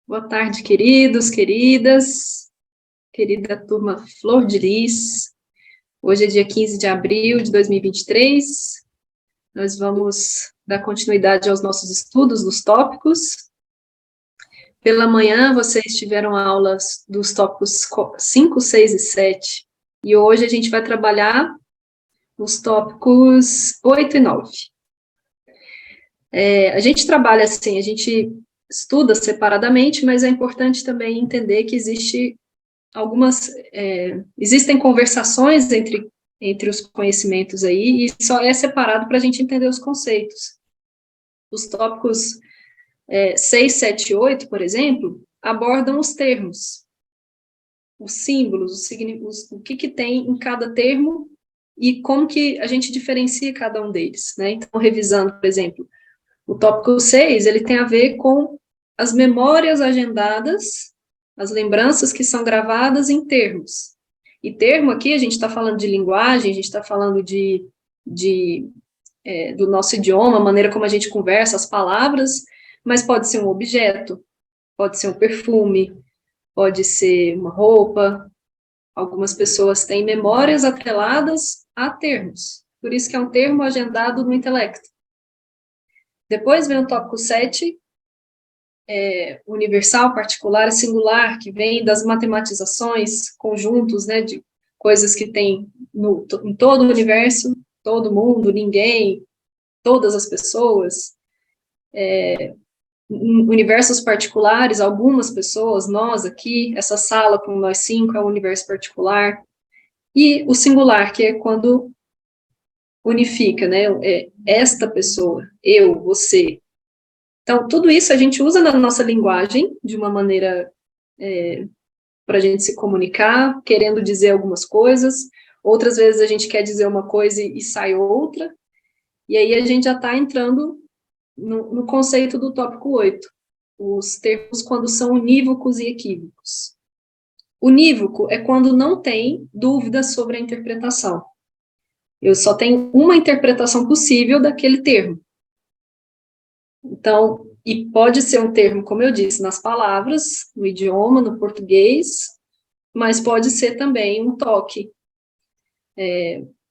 Boa tarde, queridos, queridas, querida turma Flor de Lis. Hoje é dia 15 de abril de 2023. Nós vamos dar continuidade aos nossos estudos dos tópicos. Pela manhã, vocês tiveram aulas dos tópicos 5, 6 e 7. E hoje a gente vai trabalhar os tópicos 8 e 9. A gente trabalha assim, a gente estuda separadamente, mas é importante também entender que existem conversações entre os conhecimentos aí, e só é separado para a gente entender os conceitos. Os tópicos 6, 7 e 8, por exemplo, abordam os termos, os símbolos, o que tem em cada termo e como que a gente diferencia cada um deles, né? Então, revisando, por exemplo, o tópico 6, ele tem a ver com as memórias agendadas, as lembranças que são gravadas em termos. E termo aqui, a gente está falando de linguagem, a gente está falando do nosso idioma, a maneira como a gente conversa, as palavras, mas pode ser um objeto, pode ser um perfume, pode ser uma roupa. Algumas pessoas têm memórias atreladas a termos, por isso que é um termo agendado no intelecto. Depois vem o tópico 7, universal, particular e singular, que vem das matematizações, conjuntos, né, de coisas que tem em todo o universo, todo mundo, ninguém, todas as pessoas, universos particulares, algumas pessoas, nós aqui, essa sala com nós 5 é um universo particular, e o singular, que é quando unifica, né, esta pessoa, eu, você. Então, tudo isso a gente usa na nossa linguagem de uma maneira para a gente se comunicar, querendo dizer algumas coisas. Outras vezes a gente quer dizer uma coisa e sai outra. E aí a gente já está entrando no conceito do tópico 8, os termos quando são unívocos e equívocos. Unívoco é quando não tem dúvidas sobre a interpretação. Eu só tenho uma interpretação possível daquele termo. Então, e pode ser um termo, como eu disse, nas palavras, no idioma, no português, mas pode ser também um toque.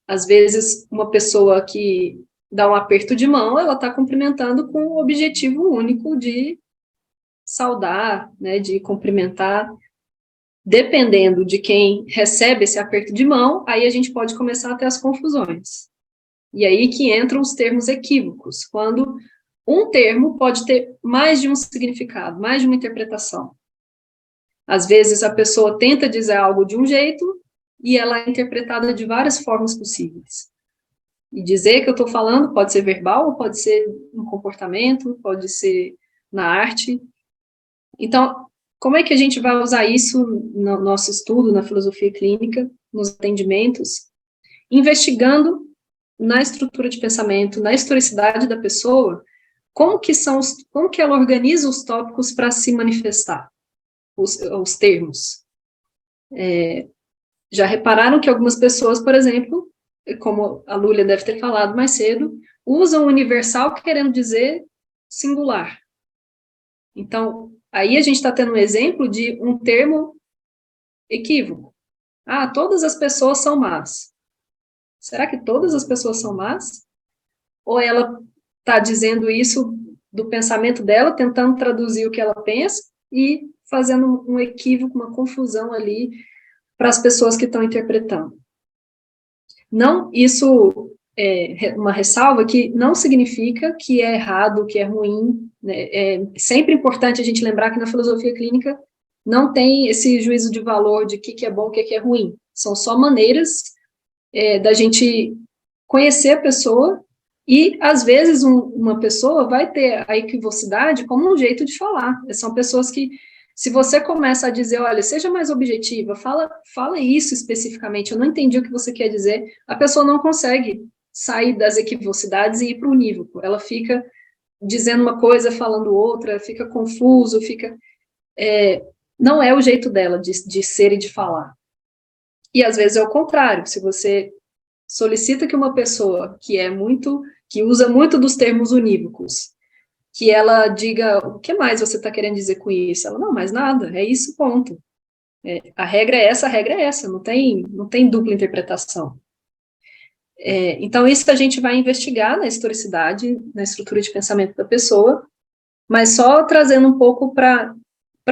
Às vezes, uma pessoa que dá um aperto de mão, ela está cumprimentando com o objetivo único de saudar, né, de cumprimentar. Dependendo de quem recebe esse aperto de mão, aí a gente pode começar a ter as confusões. E aí que entram os termos equívocos, quando um termo pode ter mais de um significado, mais de uma interpretação. Às vezes a pessoa tenta dizer algo de um jeito e ela é interpretada de várias formas possíveis. E dizer que eu estou falando pode ser verbal, pode ser um comportamento, pode ser na arte. Então, como é que a gente vai usar isso no nosso estudo, na filosofia clínica, nos atendimentos? Investigando na estrutura de pensamento, na historicidade da pessoa, como que ela organiza os tópicos para se manifestar, os termos. Já repararam que algumas pessoas, por exemplo, como a Lúlia deve ter falado mais cedo, usam o universal querendo dizer singular. Então, aí a gente está tendo um exemplo de um termo equívoco. Ah, todas as pessoas são más. Será que todas as pessoas são más? Ou ela está dizendo isso do pensamento dela, tentando traduzir o que ela pensa e fazendo um equívoco, uma confusão ali para as pessoas que estão interpretando. Não, isso é uma ressalva que não significa que é errado, que é ruim, né? É sempre importante a gente lembrar que na filosofia clínica não tem esse juízo de valor de o que é bom, o que é ruim. São só maneiras da gente conhecer a pessoa e, às vezes, uma pessoa vai ter a equivocidade como um jeito de falar. São pessoas que, se você começa a dizer, olha, seja mais objetiva, fala isso especificamente, eu não entendi o que você quer dizer, a pessoa não consegue sair das equivocidades e ir para o unívoco. Ela fica dizendo uma coisa, falando outra, fica confuso, não é o jeito dela de ser e de falar. E, às vezes, é o contrário. Se você solicita que uma pessoa que usa muito dos termos unívocos, que ela diga, o que mais você está querendo dizer com isso? Ela, não, mais nada, é isso, ponto. A regra é essa, não tem dupla interpretação. Então, isso a gente vai investigar na historicidade, na estrutura de pensamento da pessoa, mas só trazendo um pouco para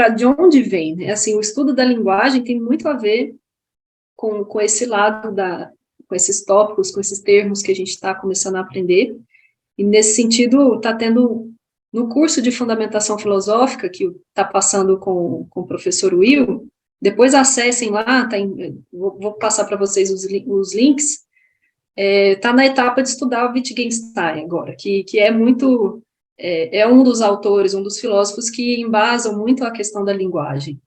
de onde vem, né? Assim, o estudo da linguagem tem muito a ver com esse lado com esses tópicos, com esses termos que a gente está começando a aprender, e nesse sentido está tendo, no curso de fundamentação filosófica que está passando com o professor Will, depois acessem lá, vou passar para vocês os links, está na etapa de estudar o Wittgenstein agora, que é muito, um dos autores, um dos filósofos que embasam muito a questão da linguagem.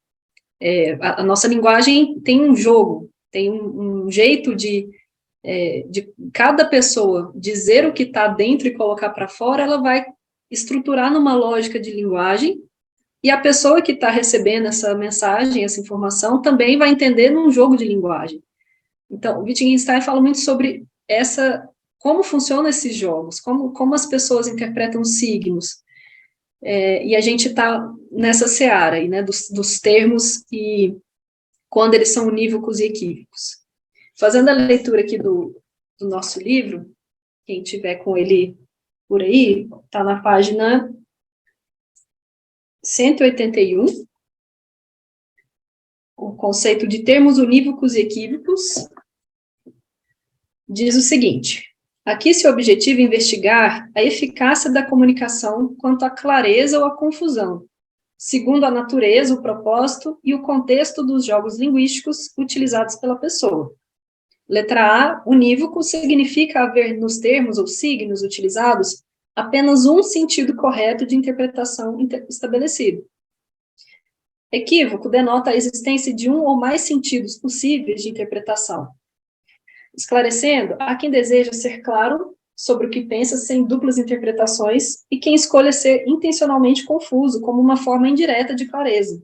A nossa linguagem tem um jogo, tem um jeito de cada pessoa dizer o que está dentro e colocar para fora, ela vai estruturar numa lógica de linguagem, e a pessoa que está recebendo essa mensagem, essa informação, também vai entender num jogo de linguagem. Então, o Wittgenstein fala muito sobre como funcionam esses jogos, como as pessoas interpretam os signos, e a gente está nessa seara aí, né, dos termos e quando eles são unívocos e equívocos. Fazendo a leitura aqui do nosso livro, quem tiver com ele por aí, está na página 181, o conceito de termos unívocos e equívocos, diz o seguinte: aqui se objetiva investigar a eficácia da comunicação quanto à clareza ou à confusão, segundo a natureza, o propósito e o contexto dos jogos linguísticos utilizados pela pessoa. Letra A, unívoco significa haver nos termos ou signos utilizados apenas um sentido correto de interpretação estabelecido. Equívoco denota a existência de um ou mais sentidos possíveis de interpretação. Esclarecendo, há quem deseja ser claro sobre o que pensa sem duplas interpretações e quem escolha ser intencionalmente confuso como uma forma indireta de clareza,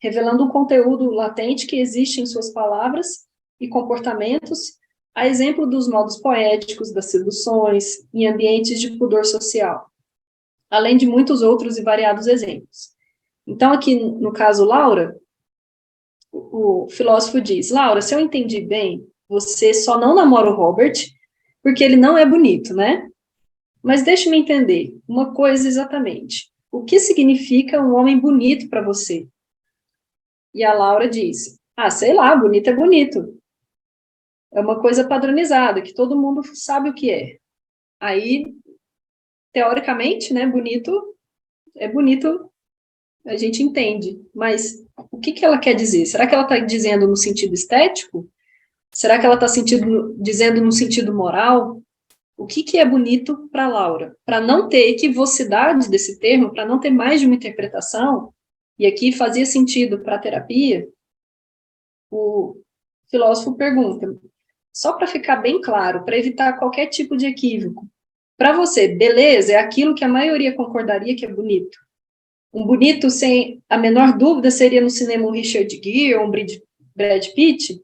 revelando um conteúdo latente que existe em suas palavras e comportamentos, a exemplo dos modos poéticos, das seduções, em ambientes de pudor social, além de muitos outros e variados exemplos. Então, aqui no caso Laura, o filósofo diz: Laura, se eu entendi bem, você só não namora o Robert porque ele não é bonito, né? Mas deixe-me entender uma coisa exatamente. O que significa um homem bonito para você? E a Laura diz: sei lá, bonito é bonito. É uma coisa padronizada, que todo mundo sabe o que é. Aí, teoricamente, né, bonito é bonito, a gente entende. Mas o que ela quer dizer? Será que ela está dizendo no sentido estético? Será que ela está dizendo no sentido moral? O que é bonito para Laura? Para não ter equivocidade desse termo, para não ter mais de uma interpretação, e aqui fazia sentido para a terapia, o filósofo pergunta, só para ficar bem claro, para evitar qualquer tipo de equívoco, para você, beleza é aquilo que a maioria concordaria que é bonito. Um bonito, sem a menor dúvida, seria no cinema um Richard Gere ou um Brad Pitt?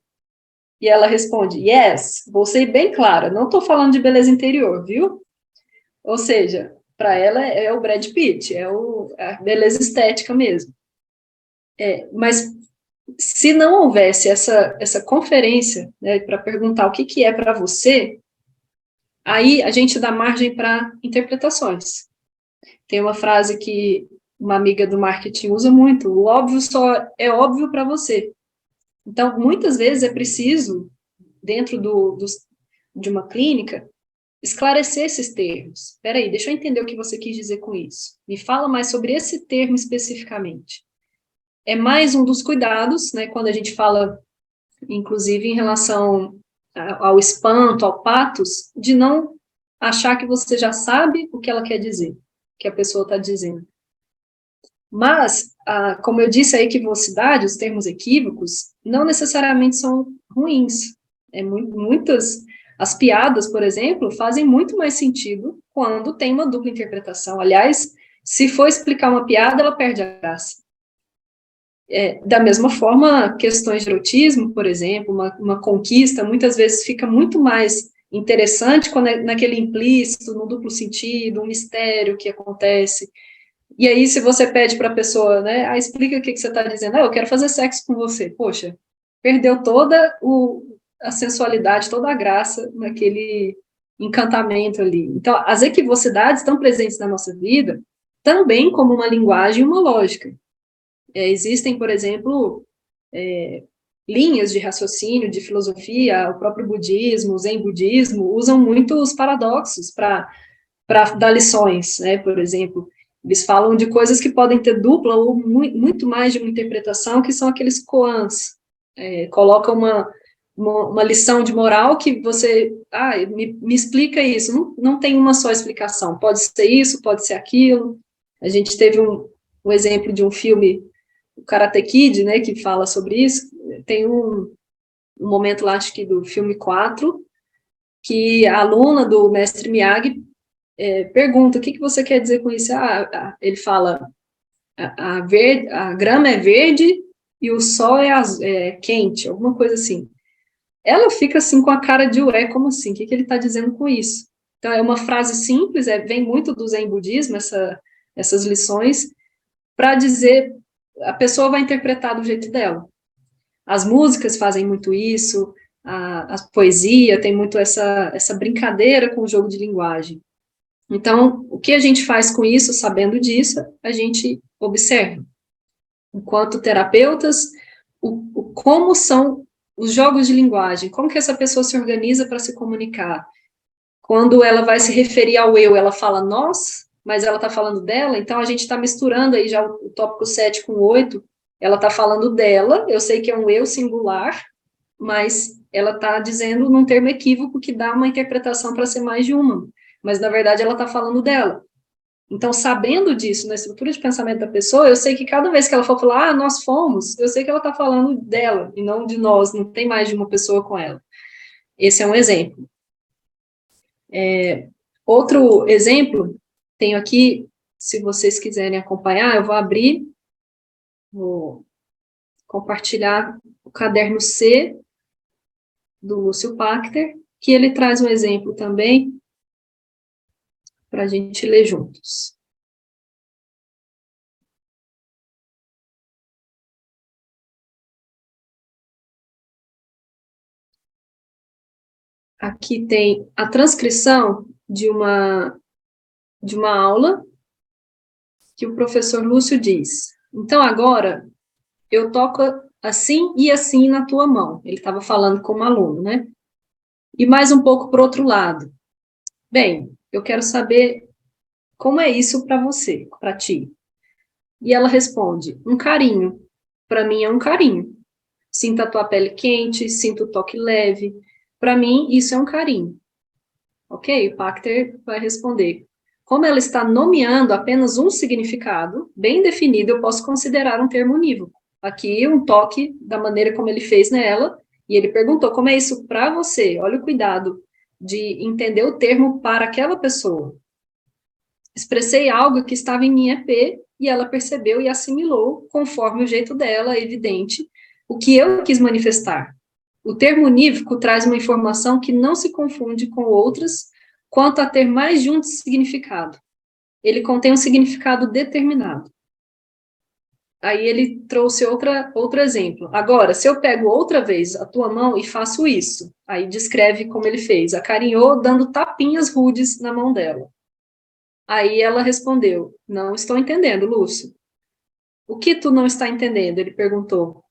E ela responde, yes, vou ser bem clara, não estou falando de beleza interior, viu? Ou seja, para ela é o Brad Pitt, a beleza estética mesmo. Mas se não houvesse essa conferência, né, para perguntar o que é para você, aí a gente dá margem para interpretações. Tem uma frase que uma amiga do marketing usa muito, o óbvio só é óbvio para você. Então, muitas vezes é preciso, dentro de uma clínica, esclarecer esses termos. Espera aí, deixa eu entender o que você quis dizer com isso. Me fala mais sobre esse termo especificamente. É mais um dos cuidados, né, quando a gente fala, inclusive, em relação ao espanto, ao patos, de não achar que você já sabe o que ela quer dizer, que a pessoa está dizendo. Mas, como eu disse, a equivocidade, os termos equívocos, não necessariamente são ruins. As piadas, por exemplo, fazem muito mais sentido quando tem uma dupla interpretação. Aliás, se for explicar uma piada, ela perde a graça. Da mesma forma, questões de erotismo, por exemplo, uma conquista, muitas vezes fica muito mais interessante quando é naquele implícito, no duplo sentido, um mistério que acontece. E aí, se você pede para a pessoa, né, explica o que você está dizendo, eu quero fazer sexo com você, poxa, perdeu toda a sensualidade, toda a graça naquele encantamento ali. Então, as equivocidades estão presentes na nossa vida, também como uma linguagem e uma lógica. Existem, por exemplo, linhas de raciocínio, de filosofia, o próprio budismo, o zen budismo, usam muito os paradoxos para dar lições, né, por exemplo. Eles falam de coisas que podem ter dupla ou muito mais de uma interpretação, que são aqueles koans. Coloca uma lição de moral que você, me explica isso. Não tem uma só explicação. Pode ser isso, pode ser aquilo. A gente teve um exemplo de um filme, o Karate Kid, né, que fala sobre isso. Tem um momento lá, acho que do filme 4, que a aluna do mestre Miyagi pergunta, o que você quer dizer com isso? Ele fala, a grama é verde e o sol é quente, alguma coisa assim. Ela fica assim com a cara de ué, como assim? O que ele está dizendo com isso? Então, é uma frase simples, vem muito do Zen budismo, essas lições, para dizer, a pessoa vai interpretar do jeito dela. As músicas fazem muito isso, a poesia tem muito essa brincadeira com o jogo de linguagem. Então, o que a gente faz com isso, sabendo disso, a gente observa. Enquanto terapeutas, como são os jogos de linguagem, como que essa pessoa se organiza para se comunicar. Quando ela vai se referir ao eu, ela fala nós, mas ela está falando dela, então a gente está misturando aí já o tópico 7 com o 8, ela está falando dela, eu sei que é um eu singular, mas ela está dizendo num termo equívoco que dá uma interpretação para ser mais de uma, mas na verdade ela está falando dela. Então, sabendo disso, na estrutura de pensamento da pessoa, eu sei que cada vez que ela for falar, nós fomos, eu sei que ela está falando dela, e não de nós, não tem mais de uma pessoa com ela. Esse é um exemplo. Outro exemplo, tenho aqui, se vocês quiserem acompanhar, eu vou abrir, vou compartilhar o caderno C do Lúcio Pachter, que ele traz um exemplo também para a gente ler juntos. Aqui tem a transcrição de uma aula que o professor Lúcio diz. Então, agora, eu toco assim e assim na tua mão. Ele estava falando com um aluno, né? E mais um pouco para o outro lado. Bem, eu quero saber como é isso para você, para ti. E ela responde, um carinho. Para mim é um carinho. Sinta a tua pele quente, sinta o toque leve. Para mim, isso é um carinho. Ok? O Pachter vai responder. Como ela está nomeando apenas um significado bem definido, eu posso considerar um termo unívoco. Aqui, um toque da maneira como ele fez nela, e ele perguntou, como é isso para você? Olha o cuidado de entender o termo para aquela pessoa. Expressei algo que estava em minha EP, e ela percebeu e assimilou, conforme o jeito dela, evidente, o que eu quis manifestar. O termo unívoco traz uma informação que não se confunde com outras, quanto a ter mais de um significado. Ele contém um significado determinado. Aí ele trouxe outro exemplo. Agora, se eu pego outra vez a tua mão e faço isso, aí descreve como ele fez. Acarinhou, dando tapinhas rudes na mão dela. Aí ela respondeu, não estou entendendo, Lúcio. O que tu não está entendendo? Ele perguntou.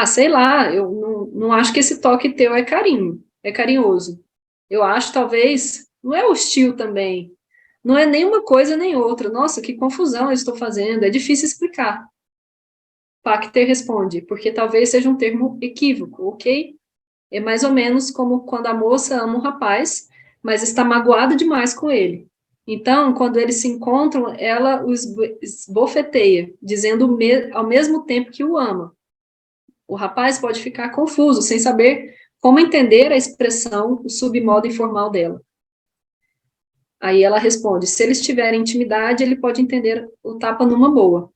Sei lá, eu não acho que esse toque teu é carinhoso. Eu acho, talvez, não é hostil também. Não é nem uma coisa nem outra. Nossa, que confusão eu estou fazendo, é difícil explicar. Pachter responde, porque talvez seja um termo equívoco, ok? É mais ou menos como quando a moça ama um rapaz, mas está magoada demais com ele. Então, quando eles se encontram, ela o esbofeteia, dizendo ao mesmo tempo que o ama. O rapaz pode ficar confuso, sem saber como entender a expressão, o submodo informal dela. Aí ela responde, se eles tiverem intimidade, ele pode entender o tapa numa boa.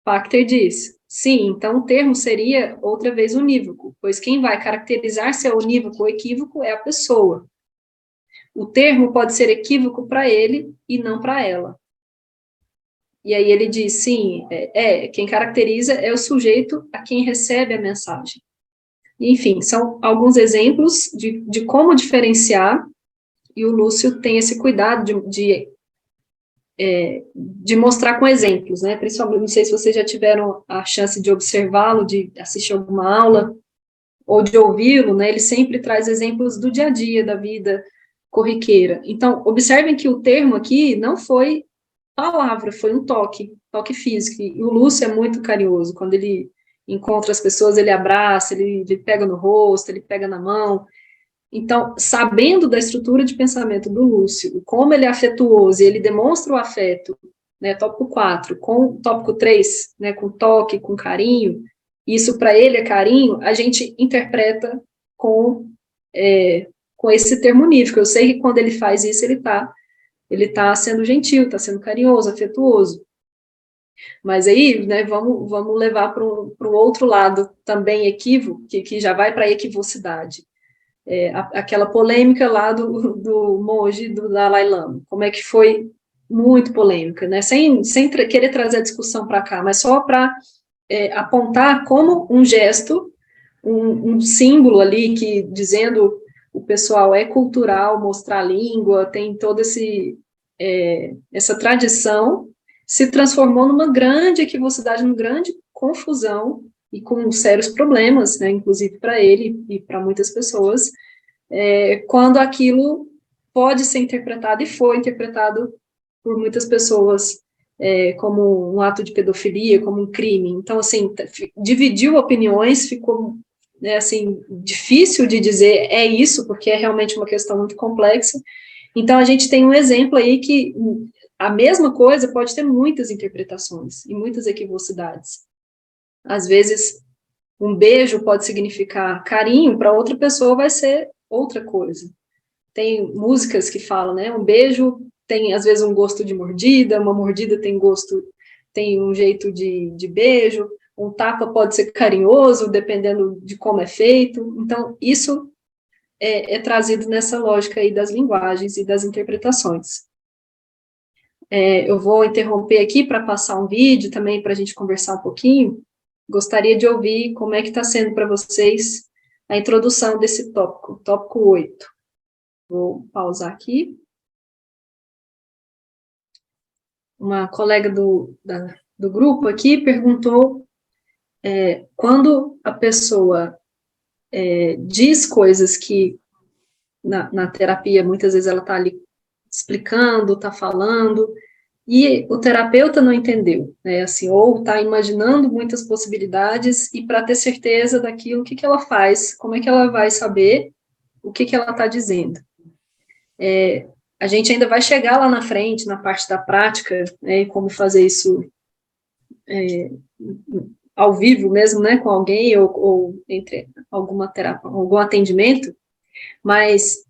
Pachter diz, sim, então o termo seria, outra vez, unívoco, pois quem vai caracterizar se é unívoco ou equívoco é a pessoa. o termo pode ser equívoco para ele e não para ela. E aí ele diz, sim, quem caracteriza é o sujeito a quem recebe a mensagem. Enfim, são alguns exemplos de como diferenciar, e o Lúcio tem esse cuidado de mostrar com exemplos, né? Principalmente, não sei se vocês já tiveram a chance de observá-lo, de assistir alguma aula, ou de ouvi-lo, né? Ele sempre traz exemplos do dia a dia, da vida corriqueira. Então, observem que o termo aqui não foi palavra, foi um toque físico. E o Lúcio é muito carinhoso. Quando ele encontra as pessoas, ele abraça, ele pega no rosto, ele pega na mão. Então, sabendo da estrutura de pensamento do Lúcio, como ele é afetuoso e ele demonstra o afeto, né, tópico 4, com tópico 3, né, com toque, com carinho, isso para ele é carinho, a gente interpreta com esse termo unívoco. Eu sei que quando ele faz isso, ele tá sendo gentil, está sendo carinhoso, afetuoso. Mas aí, né, vamos levar para um outro lado também equívoco, que já vai para a equivocidade. Aquela polêmica lá do monge do Dalai Lama, como é que foi muito polêmica, né? Sem querer trazer a discussão para cá, mas só para apontar como um gesto, um símbolo ali que dizendo o pessoal é cultural, mostrar a língua, tem toda essa tradição, se transformou numa grande equivocidade, numa grande confusão, e com sérios problemas, né, inclusive para ele e para muitas pessoas, quando aquilo pode ser interpretado, e foi interpretado por muitas pessoas como um ato de pedofilia, como um crime. Então, assim, dividiu opiniões, ficou, né, assim, difícil de dizer é isso, porque é realmente uma questão muito complexa. Então, a gente tem um exemplo aí que a mesma coisa pode ter muitas interpretações e muitas equivocidades. Às vezes, um beijo pode significar carinho, para outra pessoa vai ser outra coisa. Tem músicas que falam, né, um beijo tem, às vezes, um gosto de mordida, uma mordida tem um jeito de beijo, um tapa pode ser carinhoso, dependendo de como é feito. Então, isso é trazido nessa lógica aí das linguagens e das interpretações. Eu vou interromper aqui para passar um vídeo também para a gente conversar um pouquinho. Gostaria de ouvir como é que está sendo para vocês a introdução desse tópico 8. Vou pausar aqui. Uma colega do grupo aqui perguntou quando a pessoa diz coisas que na terapia, muitas vezes ela está ali explicando, está falando, e o terapeuta não entendeu, né, assim, ou está imaginando muitas possibilidades, e para ter certeza daquilo, o que ela faz, como é que ela vai saber o que ela está dizendo. A gente ainda vai chegar lá na frente, na parte da prática, né, e como fazer isso ao vivo mesmo, né, com alguém, ou entre alguma terapia, algum atendimento, mas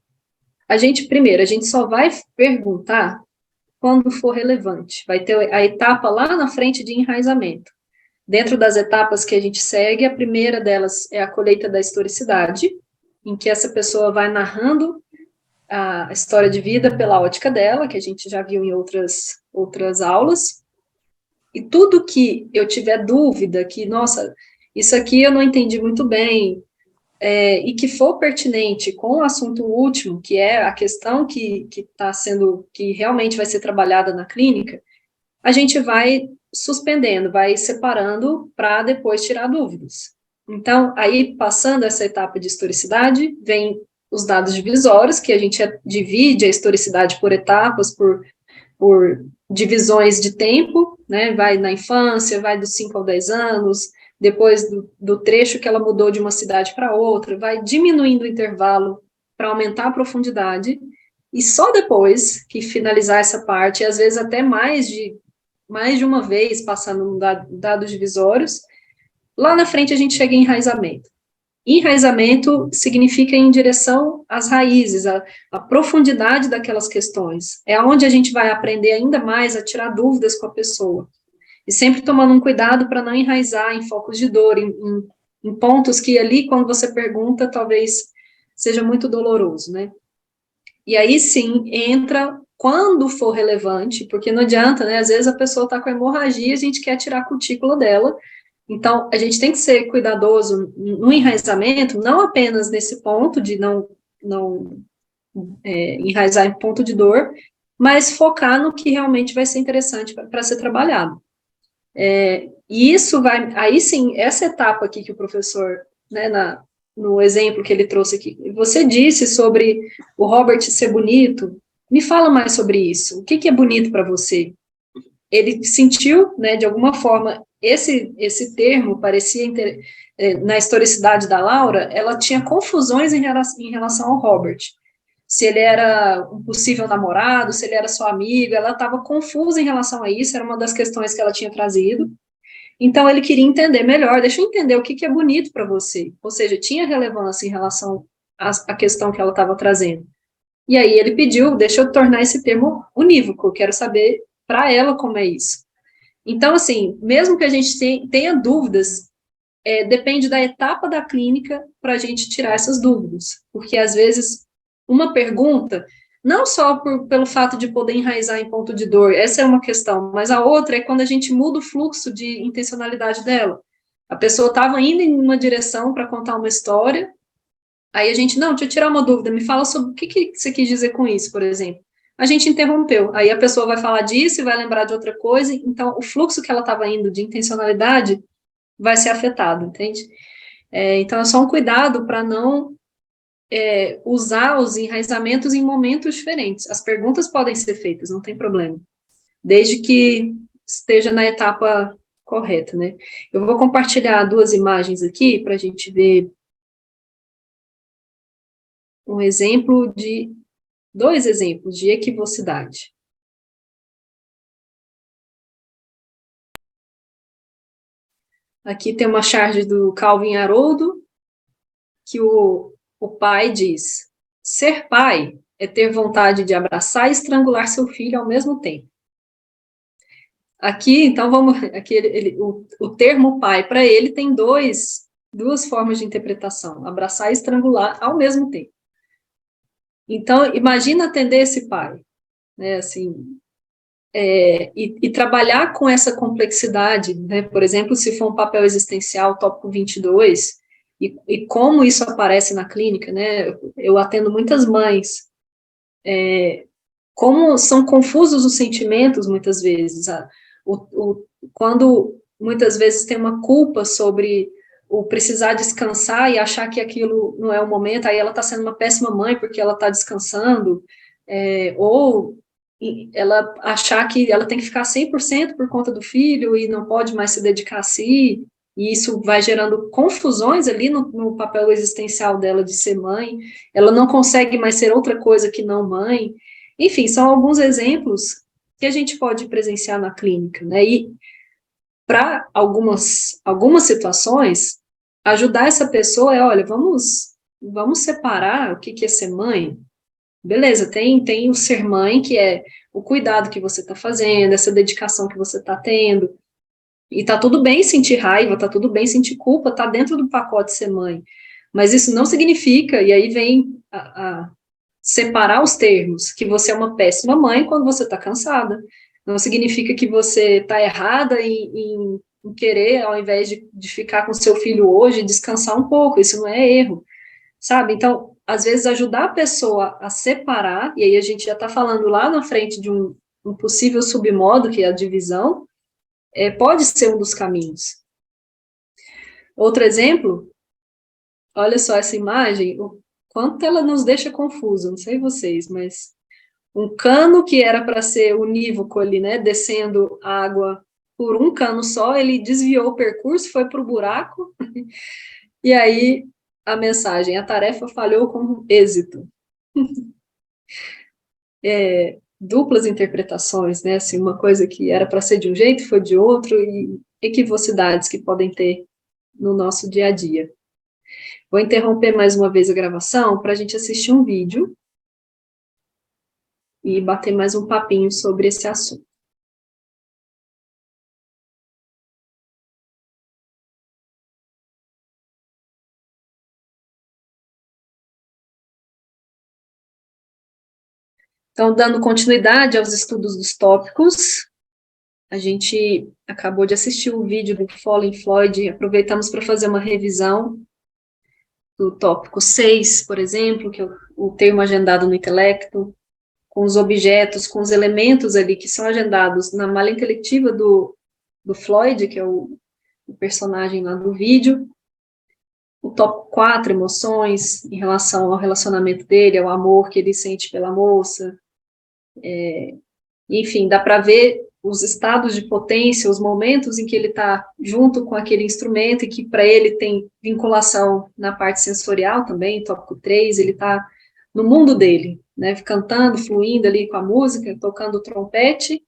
primeiro, a gente só vai perguntar quando for relevante. Vai ter a etapa lá na frente de enraizamento. Dentro das etapas que a gente segue, a primeira delas é a colheita da historicidade, em que essa pessoa vai narrando a história de vida pela ótica dela, que a gente já viu em outras aulas, e tudo que eu tiver dúvida, que, nossa, isso aqui eu não entendi muito bem, e que for pertinente com o assunto último, que é a questão que realmente vai ser trabalhada na clínica, a gente vai suspendendo, vai separando para depois tirar dúvidas. Então, aí, passando essa etapa de historicidade, vem os dados divisórios, que a gente divide a historicidade por etapas, por divisões de tempo, né, vai na infância, vai dos 5 aos 10 anos, depois do trecho que ela mudou de uma cidade para outra, vai diminuindo o intervalo para aumentar a profundidade, e só depois que finalizar essa parte, e às vezes até mais de uma vez, passando dados divisórios, lá na frente a gente chega em enraizamento. Enraizamento significa em direção às raízes, a profundidade daquelas questões. É onde a gente vai aprender ainda mais a tirar dúvidas com a pessoa. E sempre tomando um cuidado para não enraizar em focos de dor, em pontos que ali, quando você pergunta, talvez seja muito doloroso, né? E aí sim entra quando for relevante, porque não adianta, né? Às vezes a pessoa está com hemorragia, a gente quer tirar a cutícula dela. Então, a gente tem que ser cuidadoso no enraizamento, não apenas nesse ponto de não enraizar em ponto de dor, mas focar no que realmente vai ser interessante para ser trabalhado. E isso vai, aí sim, essa etapa aqui que o professor, né, no exemplo que ele trouxe aqui, você disse sobre o Robert ser bonito, me fala mais sobre isso, o que, que é bonito para você? Ele sentiu, né, de alguma forma, esse termo parecia, na historicidade da Laura, ela tinha confusões em relação ao Robert, se ele era um possível namorado, se ele era sua amiga, ela estava confusa em relação a isso, era uma das questões que ela tinha trazido, então ele queria entender melhor, deixa eu entender o que, que é bonito para você, ou seja, tinha relevância em relação à questão que ela estava trazendo. E aí ele pediu, deixa eu tornar esse termo unívoco, eu quero saber para ela como é isso. Então, assim, mesmo que a gente tenha dúvidas, depende da etapa da clínica para a gente tirar essas dúvidas, porque às vezes uma pergunta, não só pelo fato de poder enraizar em ponto de dor, essa é uma questão, mas a outra é quando a gente muda o fluxo de intencionalidade dela. A pessoa estava indo em uma direção para contar uma história, aí a gente, não, deixa eu tirar uma dúvida, me fala sobre o que, que você quis dizer com isso, por exemplo. A gente interrompeu, aí a pessoa vai falar disso e vai lembrar de outra coisa, então o fluxo que ela estava indo de intencionalidade vai ser afetado, entende? Então é só um cuidado para não usar os enraizamentos em momentos diferentes. As perguntas podem ser feitas, não tem problema, desde que esteja na etapa correta, né? Eu vou compartilhar duas imagens aqui para a gente ver um exemplo de dois exemplos de equivocidade. Aqui tem uma charge do Calvin Haroldo, que o pai diz: ser pai é ter vontade de abraçar e estrangular seu filho ao mesmo tempo. Aqui, então, aqui o termo pai para ele tem duas formas de interpretação: abraçar e estrangular ao mesmo tempo. Então, imagina atender esse pai, né, assim, e trabalhar com essa complexidade, né, por exemplo, se for um papel existencial, tópico 22, e como isso aparece na clínica, né, eu atendo muitas mães, como são confusos os sentimentos, muitas vezes, quando muitas vezes tem uma culpa sobre o precisar descansar e achar que aquilo não é o momento, aí ela está sendo uma péssima mãe porque ela está descansando, ou ela achar que ela tem que ficar 100% por conta do filho e não pode mais se dedicar a si, e isso vai gerando confusões ali no papel existencial dela de ser mãe, ela não consegue mais ser outra coisa que não mãe. Enfim, são alguns exemplos que a gente pode presenciar na clínica, né? E para algumas situações, ajudar essa pessoa olha, vamos separar o que é ser mãe. Beleza, tem o ser mãe, que é o cuidado que você está fazendo, essa dedicação que você está tendo, e tá tudo bem sentir raiva, tá tudo bem sentir culpa, tá dentro do pacote ser mãe. Mas isso não significa, e aí vem a separar os termos, que você é uma péssima mãe quando você está cansada. Não significa que você está errada em querer, ao invés de ficar com seu filho hoje, descansar um pouco. Isso não é erro, sabe? Então, às vezes, ajudar a pessoa a separar, e aí a gente já está falando lá na frente de um possível submodo, que é a divisão, pode ser um dos caminhos. Outro exemplo, olha só essa imagem, o quanto ela nos deixa confusa, não sei vocês, mas um cano que era para ser unívoco ali, né, descendo água por um cano só, ele desviou o percurso, foi para o buraco, e aí a mensagem, a tarefa falhou com êxito. Duplas interpretações, né, assim, uma coisa que era para ser de um jeito foi de outro, e equivocidades que podem ter no nosso dia a dia. Vou interromper mais uma vez a gravação para a gente assistir um vídeo e bater mais um papinho sobre esse assunto. Então, dando continuidade aos estudos dos tópicos, a gente acabou de assistir o vídeo do Fallen Floyd, aproveitamos para fazer uma revisão do tópico 6, por exemplo, que é o termo agendado no intelecto, com os objetos, com os elementos ali que são agendados na malha intelectiva do Floyd, que é o personagem lá do vídeo. O tópico 4, emoções, em relação ao relacionamento dele, ao amor que ele sente pela moça. Enfim, dá para ver os estados de potência, os momentos em que ele está junto com aquele instrumento e que para ele tem vinculação na parte sensorial também, tópico 3, ele está no mundo dele, né, cantando, fluindo ali com a música, tocando o trompete,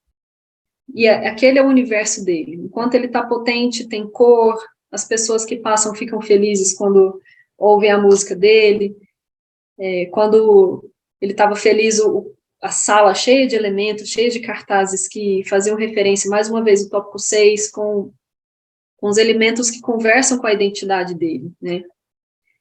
e aquele é o universo dele. Enquanto ele está potente, tem cor, as pessoas que passam ficam felizes quando ouvem a música dele, quando ele estava feliz, a sala cheia de elementos, cheia de cartazes que faziam referência, mais uma vez, o tópico 6, com os elementos que conversam com a identidade dele, né?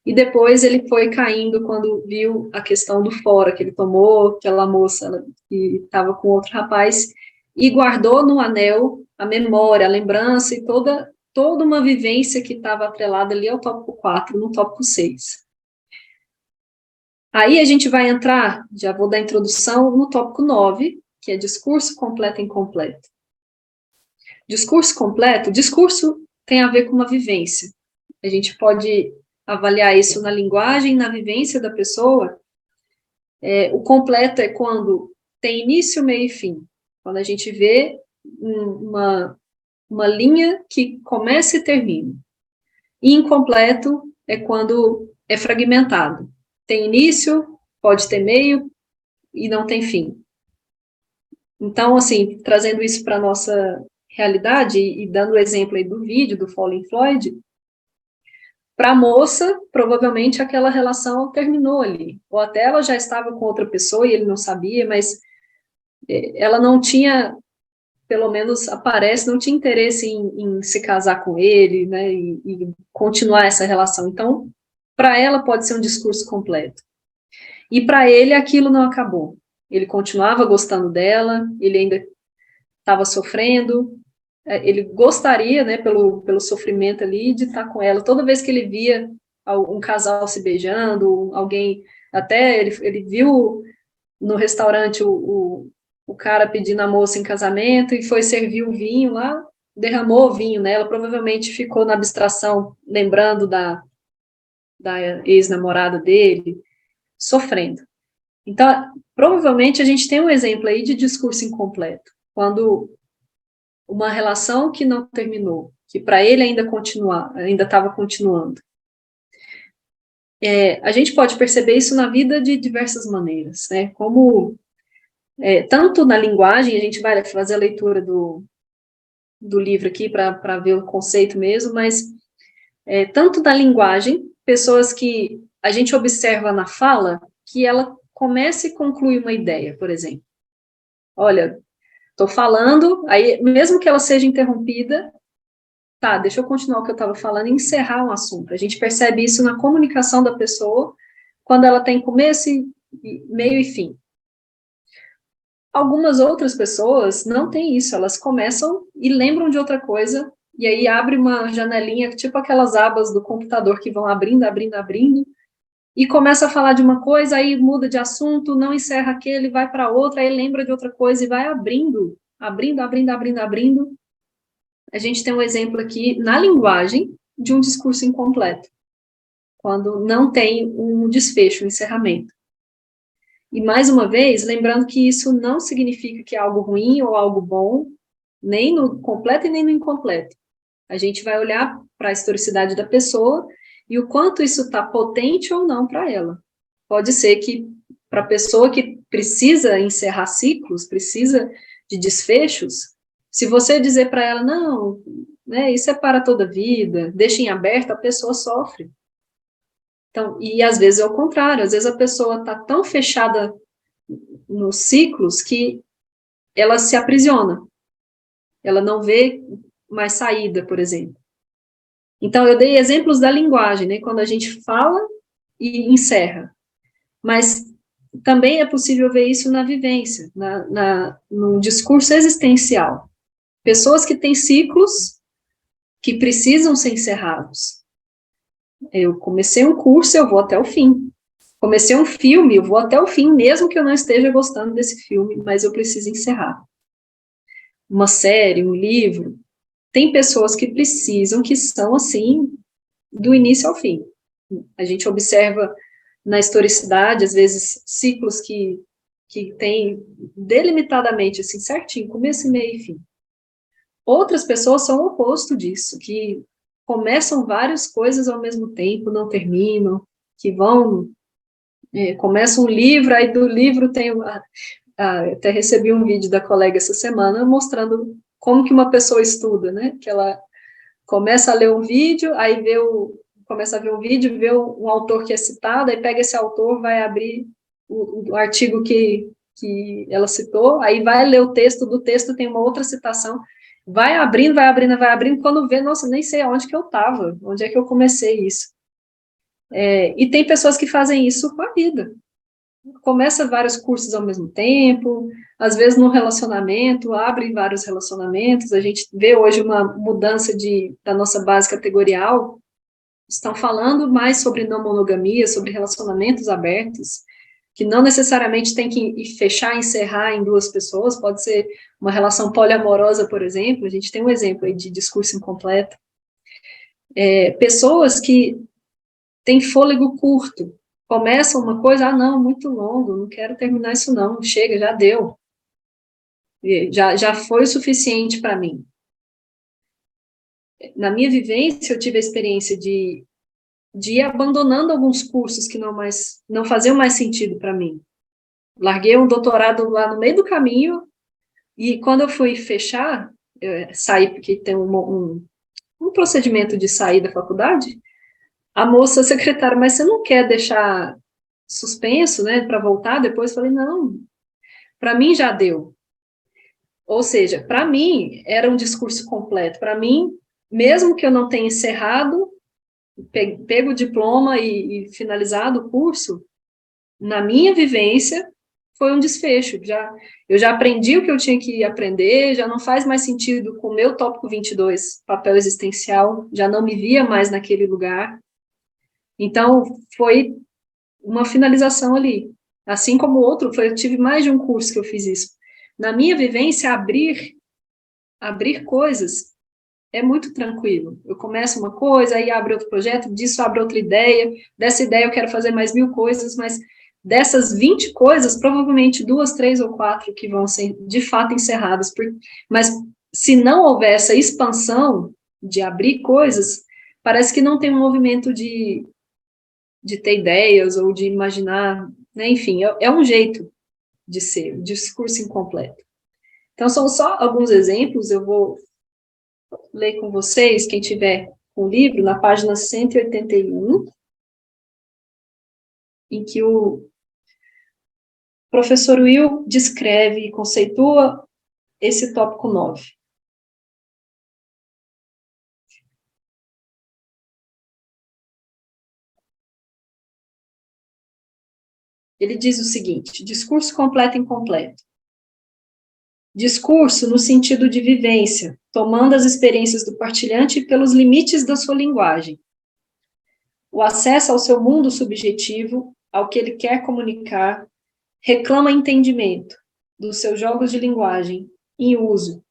E depois ele foi caindo quando viu a questão do fora, que ele tomou aquela moça que estava com outro rapaz, e guardou no anel a memória, a lembrança e toda uma vivência que estava atrelada ali ao tópico 4, no tópico 6. Aí a gente vai entrar, já vou dar introdução, no tópico 9, que é discurso completo e incompleto. Discurso completo, discurso tem a ver com uma vivência. A gente pode avaliar isso na linguagem, na vivência da pessoa. O completo é quando tem início, meio e fim. Quando a gente vê uma linha que começa e termina. E incompleto é quando é fragmentado. Tem início, pode ter meio e não tem fim. Então, assim, trazendo isso para a nossa realidade e dando o exemplo aí do vídeo do Fallen Floyd, para a moça, provavelmente aquela relação terminou ali. Ou até ela já estava com outra pessoa e ele não sabia, mas ela não tinha, pelo menos aparece, não tinha interesse em se casar com ele, né, e continuar essa relação. Então, para ela pode ser um discurso completo. E para ele aquilo não acabou. Ele continuava gostando dela, ele ainda estava sofrendo, ele gostaria, né, pelo sofrimento ali, de estar com ela. Toda vez que ele via um casal se beijando, alguém, até ele viu no restaurante o cara pedindo a moça em casamento e foi servir o vinho lá, derramou o vinho nela, provavelmente ficou na abstração, lembrando da ex-namorada dele, sofrendo. Então, provavelmente a gente tem um exemplo aí de discurso incompleto, quando uma relação que não terminou, que para ele ainda estava continuando. A gente pode perceber isso na vida de diversas maneiras, né? Como tanto na linguagem, a gente vai fazer a leitura do livro aqui para ver o conceito mesmo, mas tanto na linguagem, pessoas que a gente observa na fala, que ela começa e conclui uma ideia, por exemplo. Olha, estou falando, aí mesmo que ela seja interrompida, tá, deixa eu continuar o que eu estava falando e encerrar um assunto. A gente percebe isso na comunicação da pessoa, quando ela tem começo, meio e fim. Algumas outras pessoas não têm isso, elas começam e lembram de outra coisa, e aí abre uma janelinha, tipo aquelas abas do computador que vão abrindo, abrindo, abrindo, e começa a falar de uma coisa, aí muda de assunto, não encerra aquele, vai para outra, aí lembra de outra coisa e vai abrindo, abrindo, abrindo, abrindo, abrindo. A gente tem um exemplo aqui na linguagem de um discurso incompleto, quando não tem um desfecho, um encerramento. E, mais uma vez, lembrando que isso não significa que é algo ruim ou algo bom, nem no completo e nem no incompleto. A gente vai olhar para a historicidade da pessoa e o quanto isso está potente ou não para ela. Pode ser que, para a pessoa que precisa encerrar ciclos, precisa de desfechos, se você dizer para ela, não, né, isso é para toda a vida, deixa em aberto, a pessoa sofre. Então, e às vezes é o contrário, às vezes a pessoa está tão fechada nos ciclos que ela se aprisiona, ela não vê mais saída, por exemplo. Então, eu dei exemplos da linguagem, né, quando a gente fala e encerra, mas também é possível ver isso na vivência, no discurso existencial. Pessoas que têm ciclos que precisam ser encerrados. Eu comecei um curso, eu vou até o fim. Comecei um filme, eu vou até o fim, mesmo que eu não esteja gostando desse filme, mas eu preciso encerrar. Uma série, um livro. Tem pessoas que precisam, que são assim, do início ao fim. A gente observa na historicidade, às vezes, ciclos que tem delimitadamente, assim, certinho, começo, meio e fim. Outras pessoas são o oposto disso, que começam várias coisas ao mesmo tempo, não terminam, que vão, começam um livro, aí do livro tem até recebi um vídeo da colega essa semana mostrando como que uma pessoa estuda, né, que ela começa a ler um vídeo, aí começa a ver um vídeo, vê um autor que é citado, aí pega esse autor, vai abrir o artigo que ela citou, aí vai ler o texto, do texto tem uma outra citação, vai abrindo, vai abrindo, vai abrindo, quando vê, nossa, nem sei aonde que eu estava, onde é que eu comecei isso. E tem pessoas que fazem isso com a vida. Começa vários cursos ao mesmo tempo, às vezes no relacionamento, abre vários relacionamentos, a gente vê hoje uma mudança da nossa base categorial, estão falando mais sobre não monogamia, sobre relacionamentos abertos, que não necessariamente tem que fechar, encerrar em duas pessoas, pode ser uma relação poliamorosa, por exemplo, a gente tem um exemplo aí de discurso incompleto. Pessoas que têm fôlego curto, começam uma coisa, não, muito longo, não quero terminar isso não, chega, já deu, já foi o suficiente para mim. Na minha vivência, eu tive a experiência de ir abandonando alguns cursos que não faziam mais sentido para mim. Larguei um doutorado lá no meio do caminho, e quando eu fui fechar, saí, porque tem um procedimento de sair da faculdade, a moça secretária, mas você não quer deixar suspenso, né, para voltar depois? Eu falei, não, para mim já deu. Ou seja, para mim era um discurso completo. Para mim, mesmo que eu não tenha encerrado, pego o diploma e finalizado o curso, na minha vivência, foi um desfecho. Eu já aprendi o que eu tinha que aprender, já não faz mais sentido com o meu tópico 22, papel existencial, já não me via mais naquele lugar. Então, foi uma finalização ali. Assim como o outro, eu tive mais de um curso que eu fiz isso. Na minha vivência, abrir coisas é muito tranquilo. Eu começo uma coisa, aí abre outro projeto, disso abre outra ideia, dessa ideia eu quero fazer mais 1000 coisas, mas dessas 20 coisas, provavelmente 2, 3 ou 4 que vão ser de fato encerradas. Mas se não houver essa expansão de abrir coisas, parece que não tem um movimento de ter ideias ou de imaginar, né? Enfim, é um jeito de ser, um discurso incompleto. Então, são só alguns exemplos, eu vou ler com vocês, quem tiver o livro, na página 181, em que o professor Will descreve e conceitua esse tópico 9. Ele diz o seguinte: discurso completo e incompleto. Discurso no sentido de vivência, tomando as experiências do partilhante pelos limites da sua linguagem. O acesso ao seu mundo subjetivo, ao que ele quer comunicar, reclama entendimento dos seus jogos de linguagem em uso,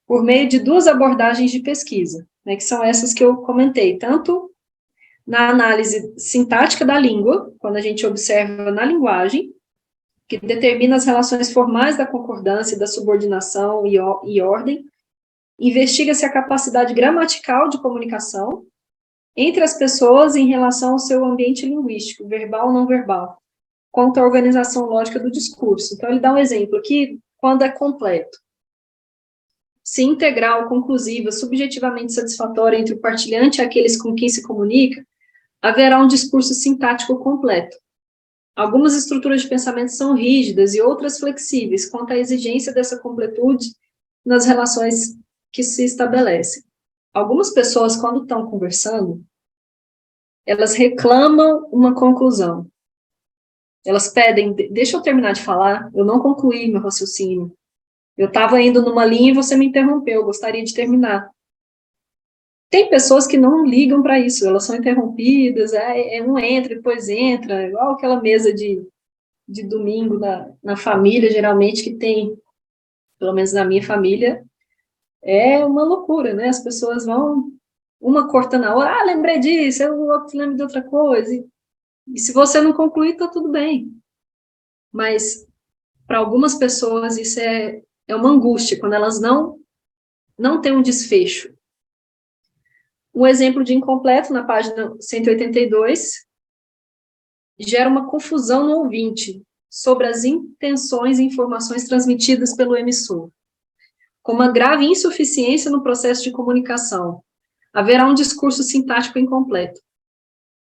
por meio de duas abordagens de pesquisa, né, que são essas que eu comentei, tanto na análise sintática da língua, quando a gente observa na linguagem, que determina as relações formais da concordância, da subordinação e ordem, investiga-se a capacidade gramatical de comunicação entre as pessoas em relação ao seu ambiente linguístico, verbal ou não verbal, quanto à organização lógica do discurso. Então, ele dá um exemplo aqui, quando é completo. Se integral, conclusiva, subjetivamente satisfatória entre o partilhante e aqueles com quem se comunica, haverá um discurso sintático completo. Algumas estruturas de pensamento são rígidas e outras flexíveis quanto à exigência dessa completude nas relações que se estabelecem. Algumas pessoas, quando estão conversando, elas reclamam uma conclusão. Elas pedem, deixa eu terminar de falar, eu não concluí meu raciocínio. Eu estava indo numa linha e você me interrompeu, eu gostaria de terminar. Tem pessoas que não ligam para isso, elas são interrompidas, um entra, depois entra, igual aquela mesa de domingo na família, geralmente, que tem, pelo menos na minha família, é uma loucura, né? As pessoas vão, uma cortando a outra, lembrei disso, o outro lembra de outra coisa, e se você não concluir, tá tudo bem. Mas, para algumas pessoas, isso é uma angústia, quando elas não têm um desfecho. Um exemplo de incompleto, na página 182, gera uma confusão no ouvinte sobre as intenções e informações transmitidas pelo emissor. Com uma grave insuficiência no processo de comunicação, haverá um discurso sintático incompleto.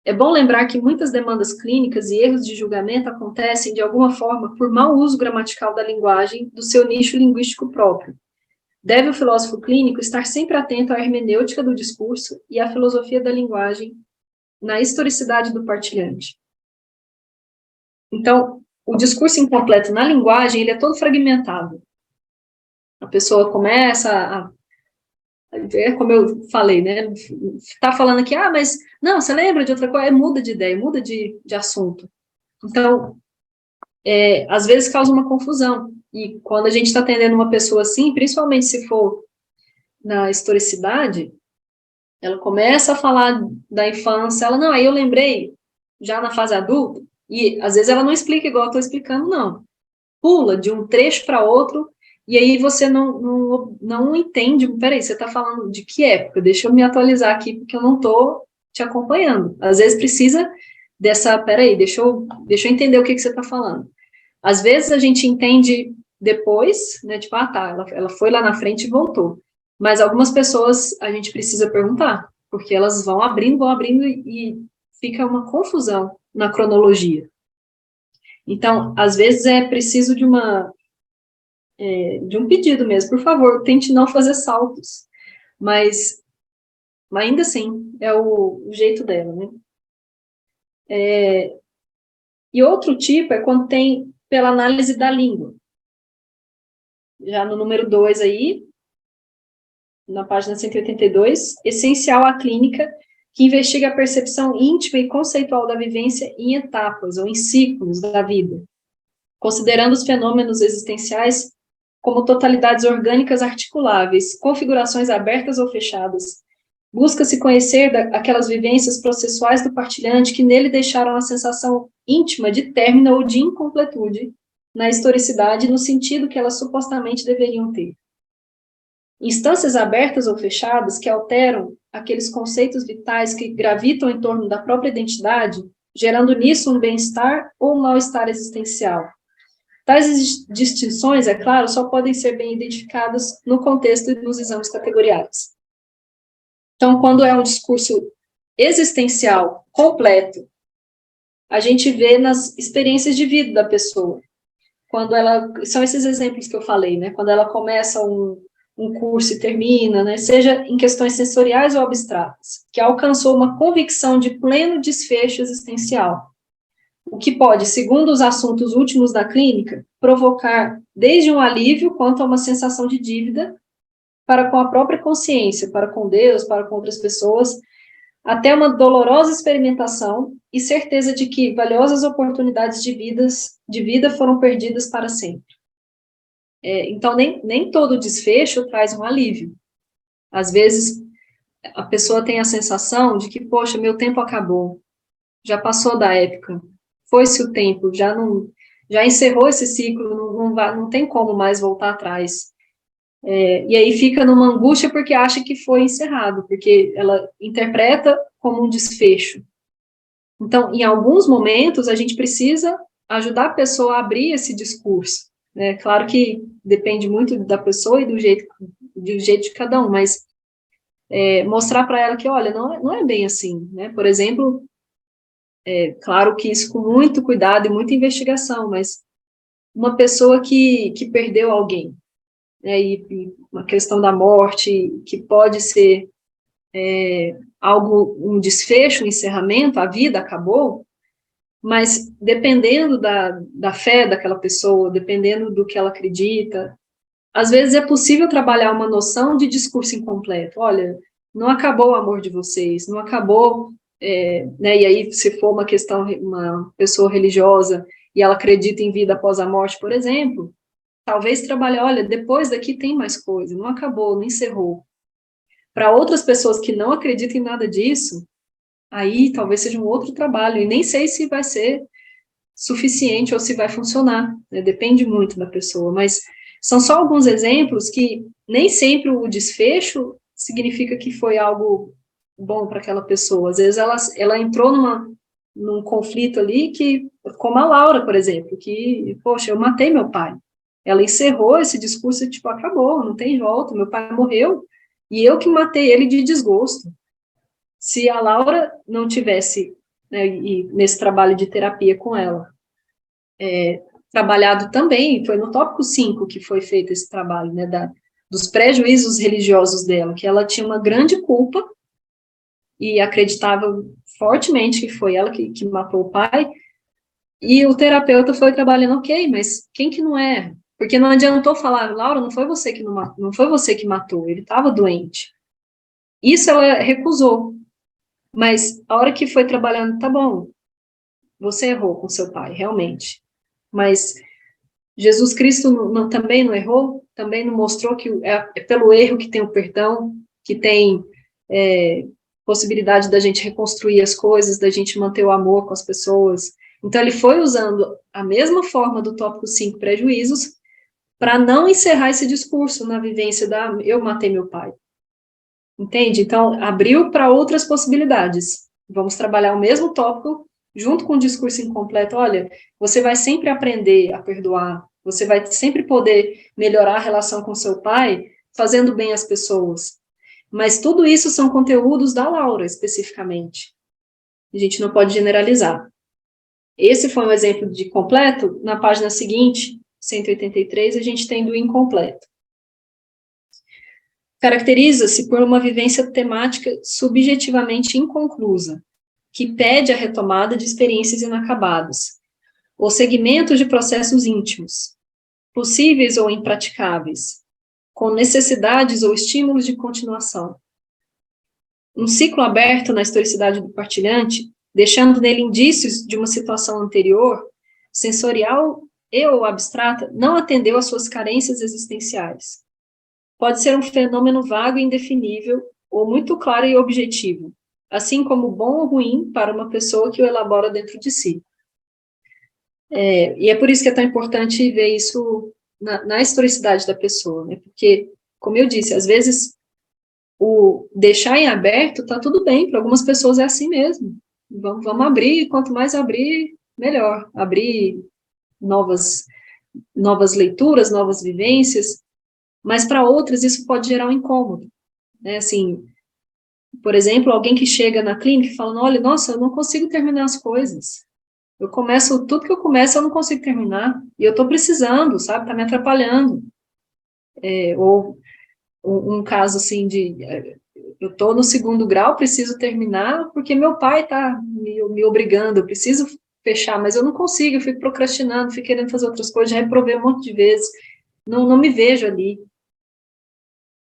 É bom lembrar que muitas demandas clínicas e erros de julgamento acontecem, de alguma forma, por mau uso gramatical da linguagem do seu nicho linguístico próprio. Deve o filósofo clínico estar sempre atento à hermenêutica do discurso e à filosofia da linguagem na historicidade do partilhante. Então, o discurso incompleto na linguagem, ele é todo fragmentado. A pessoa começa como eu falei, né, tá falando aqui, mas, não, você lembra de outra coisa? Muda de ideia, muda de assunto. Então, às vezes causa uma confusão, e quando a gente está atendendo uma pessoa assim, principalmente se for na historicidade, ela começa a falar da infância, ela, não, aí eu lembrei, já na fase adulta, e às vezes ela não explica igual eu estou explicando, não. Pula de um trecho para outro, e aí você não entende, peraí, você está falando de que época? Deixa eu me atualizar aqui, porque eu não estou te acompanhando. Às vezes precisa dessa, peraí, deixa eu entender o que você está falando. Às vezes a gente entende depois, né, tipo, tá, ela foi lá na frente e voltou. Mas algumas pessoas a gente precisa perguntar, porque elas vão abrindo e fica uma confusão na cronologia. Então, às vezes é preciso de um pedido mesmo, por favor, tente não fazer saltos, mas ainda assim, é o jeito dela, né? E outro tipo é quando tem pela análise da língua. Já no número 2 aí, na página 182, essencial à clínica, que investiga a percepção íntima e conceitual da vivência em etapas ou em ciclos da vida, considerando os fenômenos existenciais como totalidades orgânicas articuláveis, configurações abertas ou fechadas. Busca-se conhecer aquelas vivências processuais do partilhante que nele deixaram a sensação íntima de término ou de incompletude na historicidade, no sentido que elas supostamente deveriam ter. Instâncias abertas ou fechadas que alteram aqueles conceitos vitais que gravitam em torno da própria identidade, gerando nisso um bem-estar ou um mal-estar existencial. Tais distinções, é claro, só podem ser bem identificadas no contexto dos exames categoriais. Então, quando é um discurso existencial completo, a gente vê nas experiências de vida da pessoa. Quando são esses exemplos que eu falei, né? Quando ela começa um curso e termina, né? Seja em questões sensoriais ou abstratas, que alcançou uma convicção de pleno desfecho existencial. O que pode, segundo os assuntos últimos da clínica, provocar desde um alívio quanto a uma sensação de dívida para com a própria consciência, para com Deus, para com outras pessoas, até uma dolorosa experimentação e certeza de que valiosas oportunidades de vida foram perdidas para sempre. Então, nem todo desfecho traz um alívio. Às vezes, a pessoa tem a sensação de que, poxa, meu tempo acabou, já passou da época, foi-se o tempo, já encerrou esse ciclo, não tem como mais voltar atrás. E aí fica numa angústia porque acha que foi encerrado, porque ela interpreta como um desfecho. Então, em alguns momentos, a gente precisa ajudar a pessoa a abrir esse discurso. Né? Claro que depende muito da pessoa e do jeito de cada um, mas mostrar para ela que, olha, não é bem assim. Né? Por exemplo, claro que isso com muito cuidado e muita investigação, mas uma pessoa que perdeu alguém, né, e uma questão da morte, que pode ser um desfecho, um encerramento, a vida acabou, Mas dependendo da fé daquela pessoa, dependendo do que ela acredita, às vezes é possível trabalhar uma noção de discurso incompleto. Olha, não acabou o amor de vocês, não acabou, né, e aí se for uma questão, uma pessoa religiosa, e ela acredita em vida após a morte, por exemplo, talvez trabalhar, olha, depois daqui tem mais coisa, não acabou, não encerrou. Para outras pessoas que não acreditam em nada disso, aí talvez seja um outro trabalho, e nem sei se vai ser suficiente ou se vai funcionar, né? Depende muito da pessoa, mas são só alguns exemplos que nem sempre o desfecho significa que foi algo bom para aquela pessoa, às vezes ela entrou num conflito ali que, como a Laura, por exemplo, que, poxa, eu matei meu pai, ela encerrou esse discurso e, tipo, acabou, não tem volta, meu pai morreu, e eu que matei ele de desgosto. Se a Laura não tivesse, né, e nesse trabalho de terapia com ela, trabalhado também, foi no tópico 5 que foi feito esse trabalho, né, dos prejuízos religiosos dela, que ela tinha uma grande culpa e acreditava fortemente que foi ela que matou o pai, e o terapeuta foi trabalhando, ok, mas quem que não é? Porque não adiantou falar, Laura, não foi você que não foi você que matou, ele estava doente. Isso ela recusou, mas a hora que foi trabalhando, tá bom, você errou com seu pai, realmente, mas Jesus Cristo também não errou, também não mostrou que é pelo erro que tem o perdão, que tem possibilidade da gente reconstruir as coisas, da gente manter o amor com as pessoas. Então, ele foi usando a mesma forma do tópico 5, prejuízos, para não encerrar esse discurso na vivência da eu matei meu pai. Entende? Então, abriu para outras possibilidades. Vamos trabalhar o mesmo tópico junto com o discurso incompleto. Olha, você vai sempre aprender a perdoar, você vai sempre poder melhorar a relação com seu pai, fazendo bem às pessoas. Mas tudo isso são conteúdos da Laura, especificamente. A gente não pode generalizar. Esse foi um exemplo de completo. Na página seguinte, 183, a gente tem do incompleto. Caracteriza-se por uma vivência temática subjetivamente inconclusa, que pede a retomada de experiências inacabadas, ou segmentos de processos íntimos, possíveis ou impraticáveis, com necessidades ou estímulos de continuação. Um ciclo aberto na historicidade do partilhante, deixando nele indícios de uma situação anterior, sensorial e ou abstrata, não atendeu às suas carências existenciais. Pode ser um fenômeno vago e indefinível, ou muito claro e objetivo, assim como bom ou ruim para uma pessoa que o elabora dentro de si. E é por isso que é tão importante ver isso na historicidade da pessoa, né? Porque, como eu disse, às vezes o deixar em aberto está tudo bem, para algumas pessoas é assim mesmo. Vamos abrir, quanto mais abrir, melhor. Abrir novas leituras, novas vivências, mas para outras isso pode gerar um incômodo, né? Assim, por exemplo, alguém que chega na clínica e fala, olha, nossa, eu não consigo terminar as coisas. Tudo que eu começo eu não consigo terminar, e eu estou precisando, sabe, está me atrapalhando. Ou um caso assim eu estou no segundo grau, preciso terminar, porque meu pai está me obrigando, eu preciso fechar, mas eu não consigo, eu fico procrastinando, fico querendo fazer outras coisas, já reprovei um monte de vezes, não me vejo ali.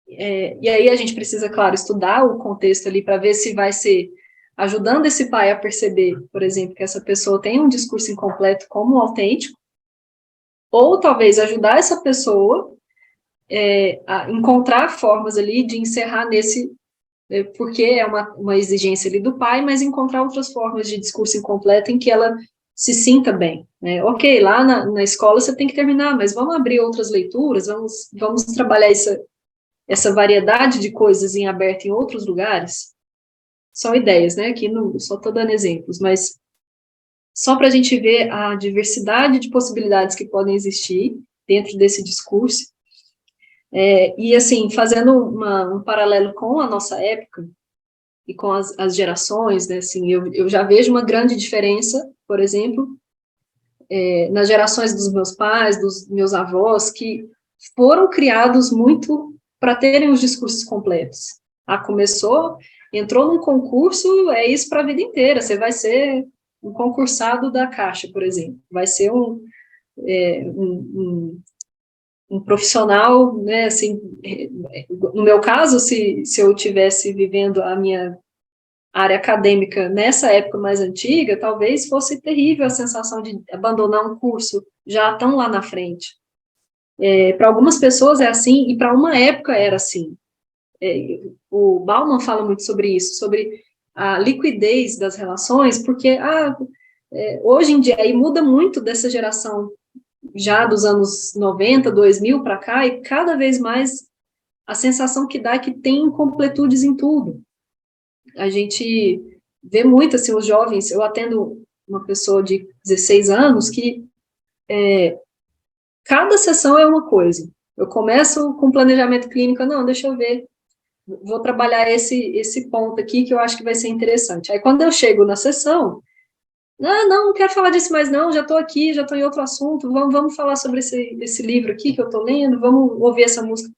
E aí a gente precisa, claro, estudar o contexto ali para ver se vai ser ajudando esse pai a perceber, por exemplo, que essa pessoa tem um discurso incompleto como autêntico, ou talvez ajudar essa pessoa a encontrar formas ali de encerrar nesse, porque é uma exigência ali do pai, mas encontrar outras formas de discurso incompleto em que ela se sinta bem, né? Ok, lá na escola você tem que terminar, mas vamos abrir outras leituras, vamos trabalhar essa variedade de coisas em aberto em outros lugares. São ideias, né? Aqui só estou dando exemplos, mas só para a gente ver a diversidade de possibilidades que podem existir dentro desse discurso. E, assim, fazendo um paralelo com a nossa época e com as gerações, né? Assim, eu já vejo uma grande diferença, por exemplo, nas gerações dos meus pais, dos meus avós, que foram criados muito para terem os discursos completos. Começou, entrou num concurso, é isso para a vida inteira, você vai ser um concursado da Caixa, por exemplo, vai ser um profissional, né, assim, no meu caso, se eu tivesse vivendo a minha área acadêmica nessa época mais antiga, talvez fosse terrível a sensação de abandonar um curso já tão lá na frente. Para algumas pessoas é assim, e para uma época era assim. O Bauman fala muito sobre isso, sobre a liquidez das relações, porque hoje em dia, aí muda muito dessa geração já dos anos 90, 2000 para cá, e cada vez mais a sensação que dá é que tem incompletudes em tudo. A gente vê muito, assim, os jovens, eu atendo uma pessoa de 16 anos que cada sessão é uma coisa. Eu começo com planejamento clínico, não, deixa eu ver, vou trabalhar esse ponto aqui que eu acho que vai ser interessante. Aí quando eu chego na sessão, não quero falar disso mais não, já estou aqui, já estou em outro assunto, vamos falar sobre esse livro aqui que eu estou lendo, vamos ouvir essa música.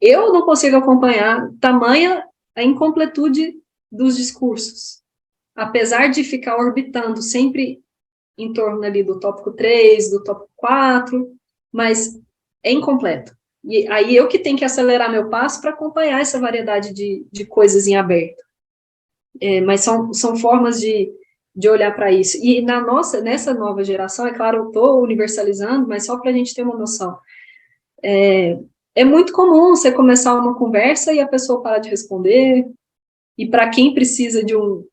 Eu não consigo acompanhar tamanha a incompletude dos discursos, apesar de ficar orbitando sempre em torno ali do tópico 3, do tópico 4, mas é incompleto. E aí eu que tenho que acelerar meu passo para acompanhar essa variedade de coisas em aberto. Mas são formas de olhar para isso. E nessa nova geração, é claro, eu estou universalizando, mas só para a gente ter uma noção. É muito comum você começar uma conversa e a pessoa parar de responder, e para quem precisa de um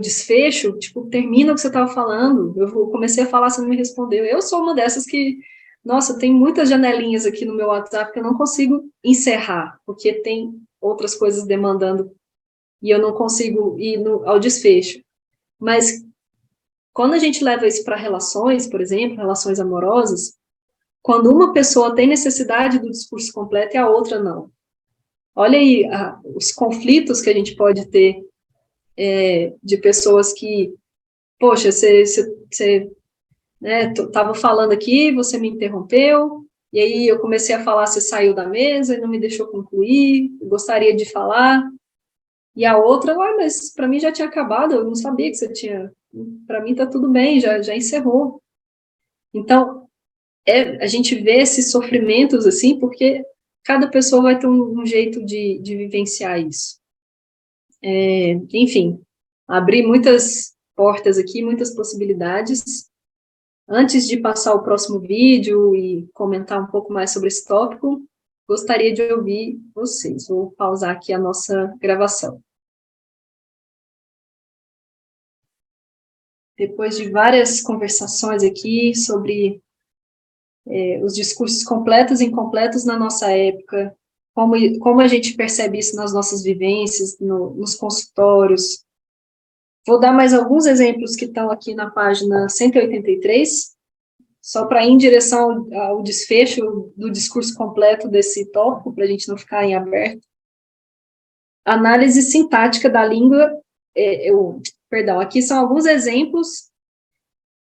desfecho, tipo, termina o que você estava falando, eu comecei a falar, você não me respondeu. Eu sou uma dessas que, nossa, tem muitas janelinhas aqui no meu WhatsApp que eu não consigo encerrar, porque tem outras coisas demandando, e eu não consigo ir ao desfecho. Mas quando a gente leva isso para relações, por exemplo, relações amorosas, quando uma pessoa tem necessidade do discurso completo e a outra não. Olha aí os conflitos que a gente pode ter de pessoas que, poxa, você estava falando aqui, você me interrompeu, e aí eu comecei a falar, você saiu da mesa e não me deixou concluir, eu gostaria de falar, e a outra, mas para mim já tinha acabado, eu não sabia que você tinha, para mim está tudo bem, já encerrou. Então, a gente vê esses sofrimentos assim, porque cada pessoa vai ter um jeito de vivenciar isso. Enfim, abri muitas portas aqui, muitas possibilidades. Antes de passar o próximo vídeo e comentar um pouco mais sobre esse tópico, gostaria de ouvir vocês. Vou pausar aqui a nossa gravação. Depois de várias conversações aqui sobre os discursos completos e incompletos na nossa época, como a gente percebe isso nas nossas vivências, nos consultórios. Vou dar mais alguns exemplos que estão aqui na página 183, só para ir em direção ao desfecho do discurso completo desse tópico, para a gente não ficar em aberto. Análise sintática da língua, aqui são alguns exemplos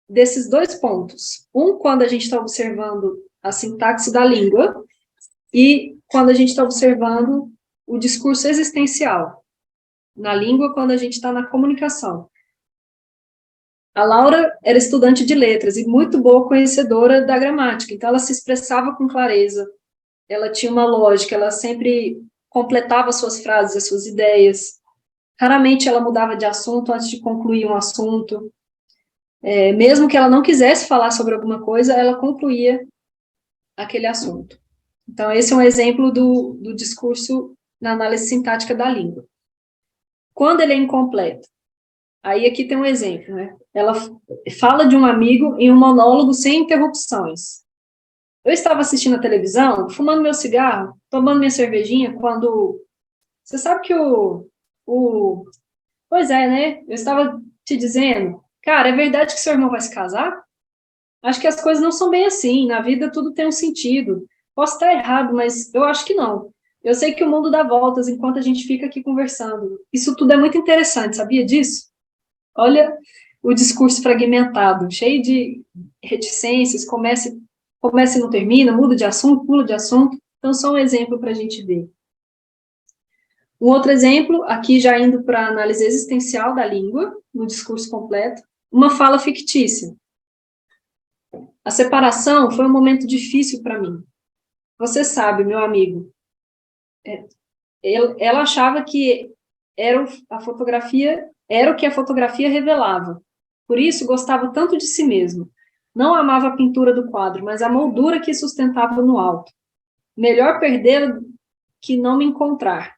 desses dois pontos. Quando a gente está observando a sintaxe da língua, e quando a gente está observando o discurso existencial na língua, quando a gente está na comunicação. A Laura era estudante de letras e muito boa conhecedora da gramática, então ela se expressava com clareza, ela tinha uma lógica, ela sempre completava suas frases, as suas ideias, raramente ela mudava de assunto antes de concluir um assunto, mesmo que ela não quisesse falar sobre alguma coisa, ela concluía aquele assunto. Então, esse é um exemplo do discurso na análise sintática da língua. Quando ele é incompleto, aí aqui tem um exemplo, né? Ela fala de um amigo em um monólogo sem interrupções. Eu estava assistindo a televisão, fumando meu cigarro, tomando minha cervejinha, quando... Você sabe que Pois é, né? Eu estava te dizendo, cara, é verdade que seu irmão vai se casar? Acho que as coisas não são bem assim, na vida tudo tem um sentido. Posso estar errado, mas eu acho que não. Eu sei que o mundo dá voltas enquanto a gente fica aqui conversando. Isso tudo é muito interessante, sabia disso? Olha o discurso fragmentado, cheio de reticências, começa e não termina, muda de assunto, pula de assunto. Então, só um exemplo para a gente ver. Um outro exemplo, aqui já indo para a análise existencial da língua, no discurso completo. uma fala fictícia. A separação foi um momento difícil para mim. Você sabe, meu amigo, ela achava que a fotografia era o que a fotografia revelava. Por isso, gostava tanto de si mesmo. Não amava a pintura do quadro, mas a moldura que sustentava no alto. Melhor perdê-la que não me encontrar.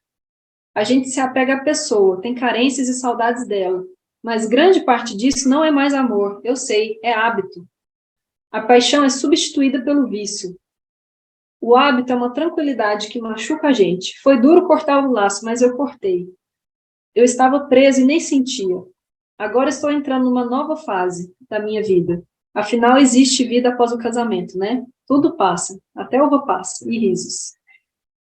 A gente se apega à pessoa, tem carências e saudades dela. Mas grande parte disso não é mais amor, eu sei, é hábito. A paixão é substituída pelo vício. O hábito é uma tranquilidade que machuca a gente. Foi duro cortar o laço, mas eu cortei. Eu estava preso e nem sentia. Agora estou entrando numa nova fase da minha vida. Afinal, existe vida após o casamento, né? Tudo passa, até uva passa, e risos.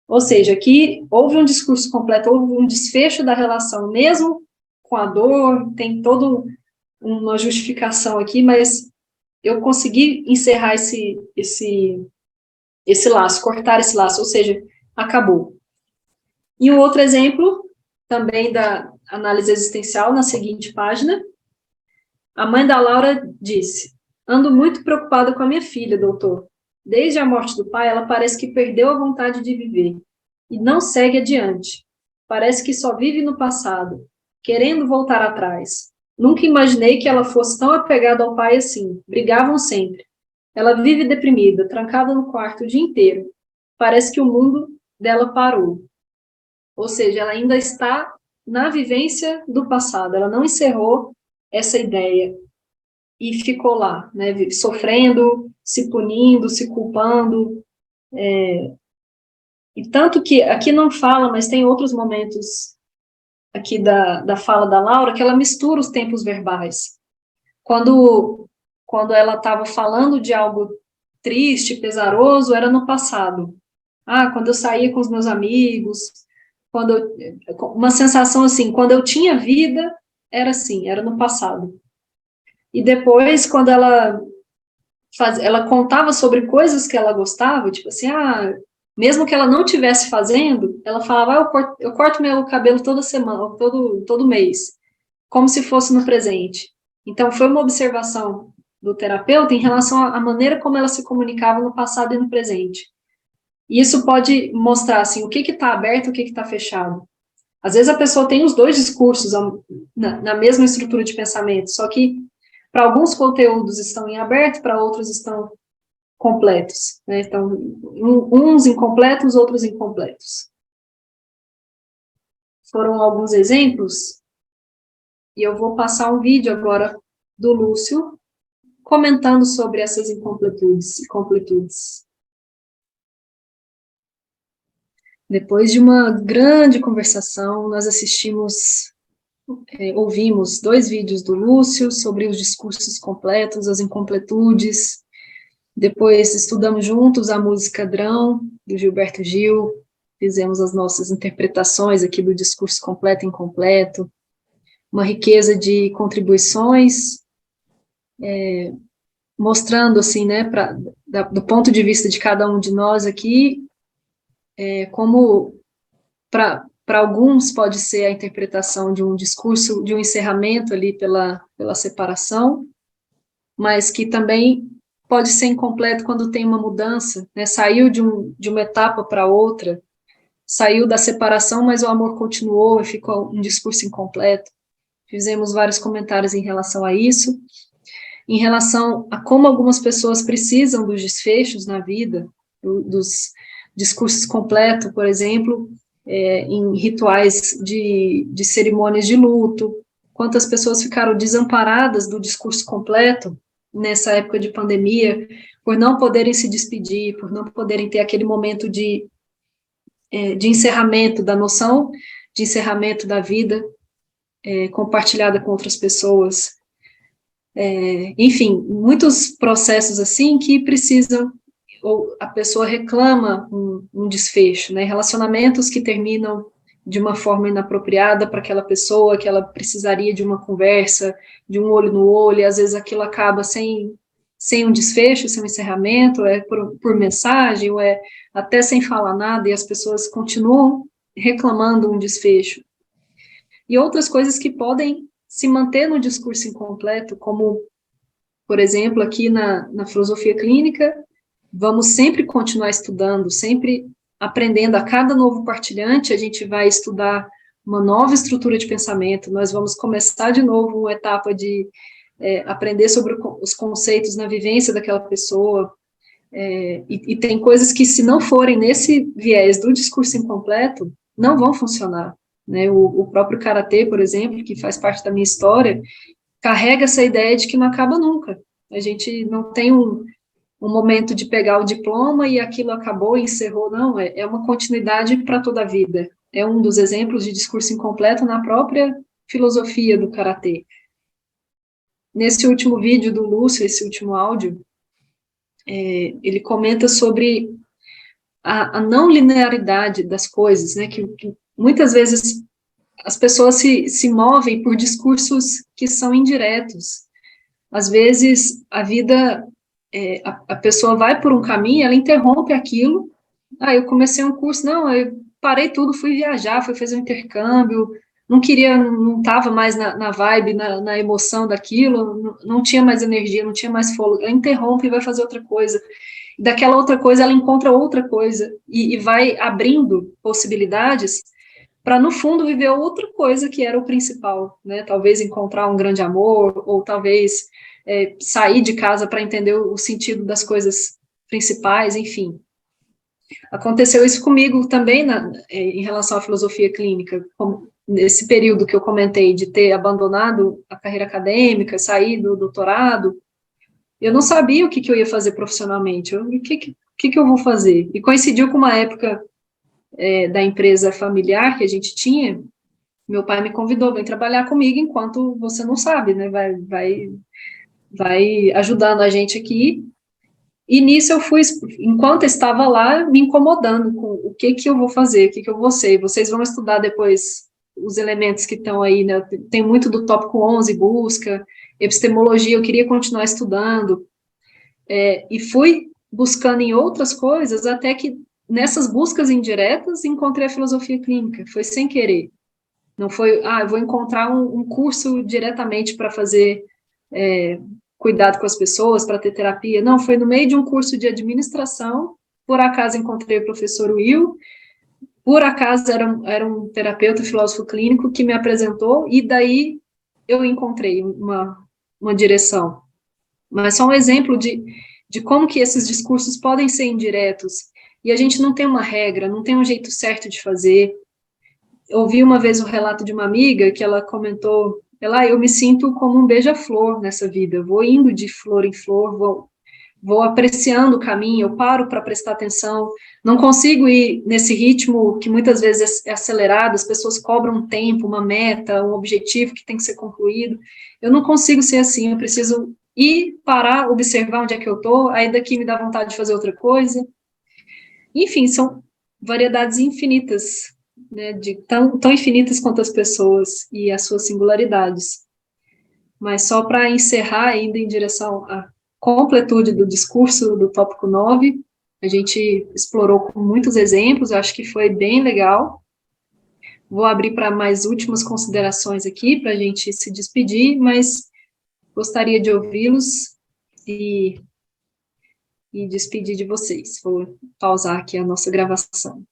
Ou seja, aqui houve um discurso completo, houve um desfecho da relação, mesmo com a dor, tem toda uma justificação aqui, mas eu consegui encerrar esse laço, cortar esse laço, ou seja, acabou. E um outro exemplo, também da análise existencial, na seguinte página, a mãe da Laura disse: ando muito preocupada com a minha filha, doutor. Desde a morte do pai, ela parece que perdeu a vontade de viver e não segue adiante. Parece que só vive no passado, querendo voltar atrás. Nunca imaginei que ela fosse tão apegada ao pai assim. Brigavam sempre. Ela vive deprimida, trancada no quarto o dia inteiro. Parece que o mundo dela parou. Ou seja, ela ainda está na vivência do passado. Ela não encerrou essa ideia e ficou lá, né, sofrendo, se punindo, se culpando. E tanto que aqui não fala, mas tem outros momentos aqui da fala da Laura que ela mistura os tempos verbais. Quando ela estava falando de algo triste, pesaroso, era no passado. Ah, quando eu saía com os meus amigos, uma sensação assim, quando eu tinha vida, era assim, era no passado. E depois, quando ela contava sobre coisas que ela gostava, tipo assim, mesmo que ela não estivesse fazendo, ela falava, eu corto meu cabelo toda semana, todo mês, como se fosse no presente. Então, foi uma observação do terapeuta em relação à maneira como ela se comunicava no passado e no presente. E isso pode mostrar, assim, o que está aberto e o que está fechado. Às vezes a pessoa tem os dois discursos na mesma estrutura de pensamento, só que para alguns conteúdos estão em aberto, para outros estão completos, né? Então, uns incompletos, outros incompletos. Foram alguns exemplos, e eu vou passar um vídeo agora do Lúcio, comentando sobre essas incompletudes e completudes. Depois de uma grande conversação, nós ouvimos 2 vídeos do Lúcio sobre os discursos completos, as incompletudes. Depois estudamos juntos a música Drão, do Gilberto Gil, fizemos as nossas interpretações aqui do discurso completo e incompleto, uma riqueza de contribuições, mostrando, assim, né, do ponto de vista de cada um de nós aqui, como para alguns pode ser a interpretação de um discurso, de um encerramento ali pela separação, mas que também pode ser incompleto quando tem uma mudança, né? Saiu de uma etapa para outra, saiu da separação, mas o amor continuou e ficou um discurso incompleto. Fizemos vários comentários em relação a isso, em relação a como algumas pessoas precisam dos desfechos na vida, dos discursos completos, por exemplo, em rituais de cerimônias de luto, quantas pessoas ficaram desamparadas do discurso completo nessa época de pandemia, por não poderem se despedir, por não poderem ter aquele momento de encerramento da noção, de encerramento da vida, compartilhada com outras pessoas. Enfim, muitos processos assim que precisam, ou a pessoa reclama um desfecho, né? Relacionamentos que terminam de uma forma inapropriada para aquela pessoa, que ela precisaria de uma conversa, de um olho no olho, e às vezes aquilo acaba sem um desfecho, sem um encerramento, por mensagem, ou até sem falar nada, e as pessoas continuam reclamando um desfecho. E outras coisas que podem se manter no discurso incompleto, como, por exemplo, aqui na filosofia clínica, vamos sempre continuar estudando, sempre aprendendo. A cada novo partilhante, a gente vai estudar uma nova estrutura de pensamento, nós vamos começar de novo uma etapa de aprender sobre os conceitos na vivência daquela pessoa, e tem coisas que, se não forem nesse viés do discurso incompleto, não vão funcionar, né? O próprio karatê, por exemplo, que faz parte da minha história, carrega essa ideia de que não acaba nunca. A gente não tem um momento de pegar o diploma e aquilo acabou e encerrou, não, é uma continuidade para toda a vida. É um dos exemplos de discurso incompleto na própria filosofia do karatê. Nesse último vídeo do Lúcio, esse último áudio, ele comenta sobre a não linearidade das coisas, né, que muitas vezes as pessoas se movem por discursos que são indiretos. Às vezes, a vida, a pessoa vai por um caminho, ela interrompe aquilo. Eu comecei um curso, não, eu parei tudo, fui viajar, fui fazer um intercâmbio, não queria, não estava mais na vibe, na emoção daquilo, não tinha mais energia, não tinha mais fôlego. Ela interrompe e vai fazer outra coisa. Daquela outra coisa, ela encontra outra coisa e vai abrindo possibilidades para, no fundo, viver outra coisa que era o principal, né? Talvez encontrar um grande amor, ou talvez sair de casa para entender o sentido das coisas principais, enfim. Aconteceu isso comigo também em relação à filosofia clínica, nesse período que eu comentei de ter abandonado a carreira acadêmica, sair do doutorado. Eu não sabia o que eu ia fazer profissionalmente, o que eu vou fazer? E coincidiu com uma época da empresa familiar que a gente tinha. Meu pai me convidou, vem trabalhar comigo enquanto você não sabe, né? Vai ajudando a gente aqui. E nisso eu fui, enquanto eu estava lá, me incomodando com o que eu vou fazer, o que eu vou ser. Vocês vão estudar depois os elementos que estão aí, né? Tem muito do tópico 11, busca, epistemologia, eu queria continuar estudando. E fui buscando em outras coisas, até que nessas buscas indiretas encontrei a filosofia clínica. Foi sem querer. Não foi, eu vou encontrar um curso diretamente para fazer cuidado com as pessoas, para ter terapia. Não, foi no meio de um curso de administração. Por acaso encontrei o professor Will, por acaso era um terapeuta, filósofo clínico que me apresentou, e daí eu encontrei uma direção. Mas só um exemplo de como que esses discursos podem ser indiretos, e a gente não tem uma regra, não tem um jeito certo de fazer. Eu ouvi uma vez o relato de uma amiga que ela comentou, eu me sinto como um beija-flor nessa vida, eu vou indo de flor em flor, vou apreciando o caminho, eu paro para prestar atenção, não consigo ir nesse ritmo que muitas vezes é acelerado, as pessoas cobram um tempo, uma meta, um objetivo que tem que ser concluído. Eu não consigo ser assim, eu preciso ir, parar, observar onde é que eu estou, aí daqui me dá vontade de fazer outra coisa. Enfim, são variedades infinitas, né, tão infinitas quanto as pessoas e as suas singularidades. Mas só para encerrar, ainda em direção à completude do discurso do tópico 9, a gente explorou com muitos exemplos, acho que foi bem legal. Vou abrir para mais últimas considerações aqui, para a gente se despedir, mas gostaria de ouvi-los e despedir de vocês. Vou pausar aqui a nossa gravação.